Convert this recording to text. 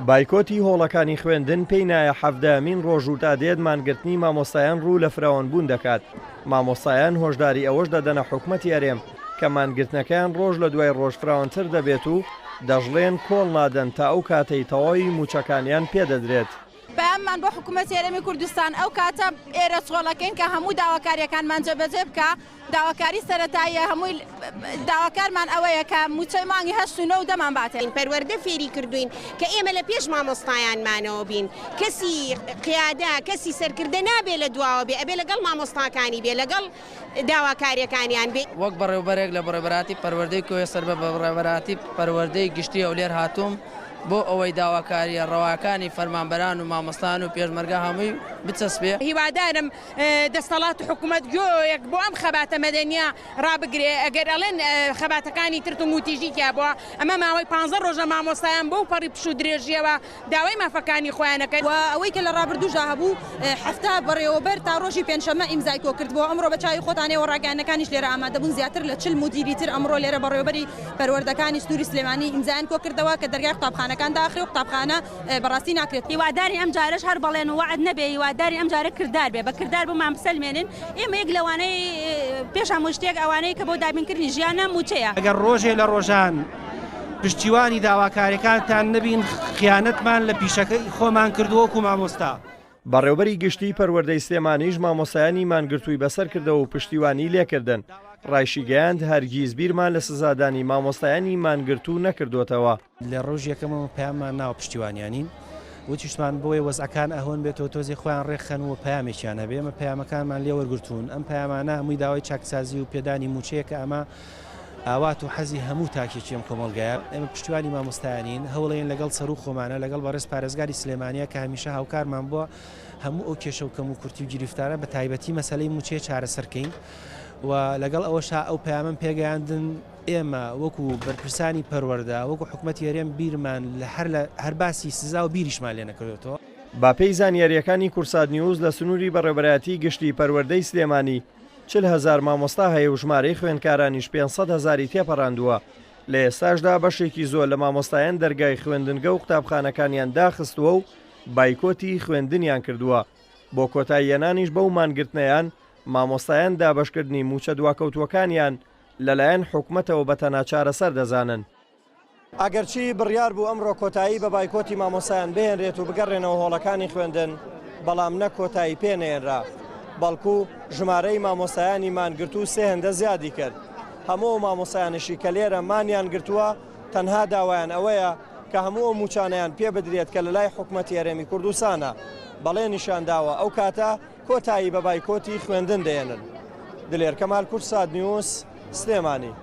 بایکۆتی هۆڵەکانی خوێندن پێی نایە 17مین ڕۆژ و تا دێت مانگرتنی مامۆستایان ڕوو لە فراوانبوون دەکات. مامۆستایان هۆشداری ئەوەش دەدەنە حکومەتی هەرێم کە مانگرتنەکەیان ڕۆژ لە دوای ڕۆژ فراوانتر دەبێت و دەژڵێن کۆڵ نادەن تا ئەو کاتەی تەواوی موچەکانیان پێدەدرێت. بەیانمان بۆ حکوومەتی هەرێمی کوردستان ئەو کاتە ئێرە چۆڵەکەین کە هەموو داواکاریەکانمان جێبەجێ بکە. داواکاری سەرەتاییە هەمووی داواکارمان ئەوەیە کە موچەی مانگی 8 دەمان باتێن. پەروەردە فێری کردوین کە ئێمە لە پێش مامۆستایانمانەوە بین، کەسی قیادا کەسی سەرکردە نابێ لە دواوە بێ، ئەبێ لەگەڵ مامۆستاکانی بێ، لەگەڵ داواکاریەکانیان بێ. وەک بەڕێوەبەرێک لە بەڕێوەبەراتی پەروەردەی کوێ سەر بە بەڕێوەبەراتی پەروەردەی گشتی ئەولێر هاتووم بۆ ئەوەی داواکاریە ڕەواکانی فەرمانبەران و مامۆستان و پێشمەرگە هەمووی بچەسبێ. هیوادارم دەسەڵات و حکوومەت گوێیەک بۆ ئەم خەباتە مەدەنیە ڕابگرێ. ئەگەر ئەڵێن خەباتەکانی ترت و موتیژی کیا بووە، ئەمە ماوەی 15 ڕۆژە مامۆستایان بۆ پەڕی پش و درێژیەوە داوای مافەکانی خۆیانەکەن. و ئەوەی کە لە ڕابردووژە هەبوو هەفتا بەڕێوەبەر تا ڕۆژی پێنجشەممە ئیمزای کۆ کردبووە. ئەمڕۆ بە چاوی خۆتانەوە ڕاگەیانەکانیش لێرە ئامادەبوون زیاتر لە 40 مدیری تر ئەمڕۆ لێرە بەڕێوەبەری پەروەردەکانی سنووری سلێمانی ئیمزایان کۆ کردەوە کە دەرگای قوتابخانەکان داخرێ و قوتابخانە بەڕاستی ناکرێت. هیواداری ئەم جارش هەر بەڵێن و وعد نەبێ، هیواداری ئەم جارە کردار بێ، بە کردار بمان بسەلمێنن. ئێمە یەک لەوانەی پێش هەموو شتێک ئەوانەی کە بۆ دابینکردنی ژیانە موچەیە. ئەگەر ڕۆژێ لە ڕۆژان پشتیوانی داواکاریەکانتان نەبین، خیانەتمان لە پیشەکەی خۆمان کردووەکو مامۆستا. بەڕێوەبەری گشتی پەروەردەی سلێمانیش مامۆستایانی مانگرتووی بەسەر کردەوە و پشتیوانی لێکردن. ڕایشی گەیاند هەرگیز بیرمان لە سزادانی مامۆستایانی مانگرتوو نەکردوێتەوە. لە ڕۆژ یەکەمەوە پەیاممان ناوە پشتیوانیانین وتیشتمان بۆی وەزعەکان ئەهۆن بێتەوە تۆزی خۆیان ڕێکخەن و پەیامێکیان هەبێ. ئەمە پەیامەکانمان لێ وەرگرتوون. ئەم پەیامانە هەمووی داوای چاکسازی و پێدانی موچەیە کە ئەمە ئاوات و حەزی هەموو تاکێکی ئەم کۆمەڵگایە. ئێمە پشتیوانی مامۆستایانین، هەوڵێن لەگەڵ سەر و خۆمانە لەگەڵ بەڕێز پارێزگاری سلێمانیە کە هەمیشە هاوکارمان بووە هەموو ئەو کێشە و کەم و کورتی و گیرفتارە بە تایبەتی مەسەلەی موچێ چارەسەرکەین و لەگەڵ ئەوەشا ئەو پەیامەم پێگەیاندن ئێمە وەکو بەرپرسانی پەروەردە وەکو حکوومەتی هەرێم بیرمان لە هەر باسی سزا و بیریشمان لێ نەکردوێتەوە. با پێی زانیاریەکانی کورسات نیوز لە سنووری بەڕێوەبەراتی گشتی پەروەردەی سلێمانی 40,000 مامۆستا هەیە و ژمارەی خوێندکارانیش 500,000 تێپەڕاندووە. لە ئێستاشدا بەشێکی زۆر لە مامۆستایان دەرگای خوێندنگە و قوتابخانەکانیان داخستووە و بایکۆتی خوێندنیان کردووە. بۆ کۆتاییەنانیش بەو مانگرتنەیان مامۆستایان دابەشکردنی موچە دواکەوتوەکانیان لەلایەن حکوومەتەوە بەتەنها چارەسەر دەزانن. ئەگەرچی بڕیار بوو ئەمڕۆ کۆتایی بە بایکۆتی مامۆستایان بهێنرێت و بگەڕێنەوە هۆڵەکانی خوێندن، بەڵام نە کۆتایی پێنێنرا، بەڵکو ژمارەی مامۆستایانی مانگرتوو 3 هێندە زیادی کرد. هەموو مامۆستایانشی کە لێرە مانیان گرتووە تەنها داوایان ئەوەیە کە هەموو موچانیان پێ بدرێت کە لە لای حکوومەتی هەرێمی کوردستانە. بەڵێ نیشان داوە ئەو کاتە کۆتایی بە بایکۆتی خوێندن دێنن. دلێر کەمال کورسات نیوز سلێمانی.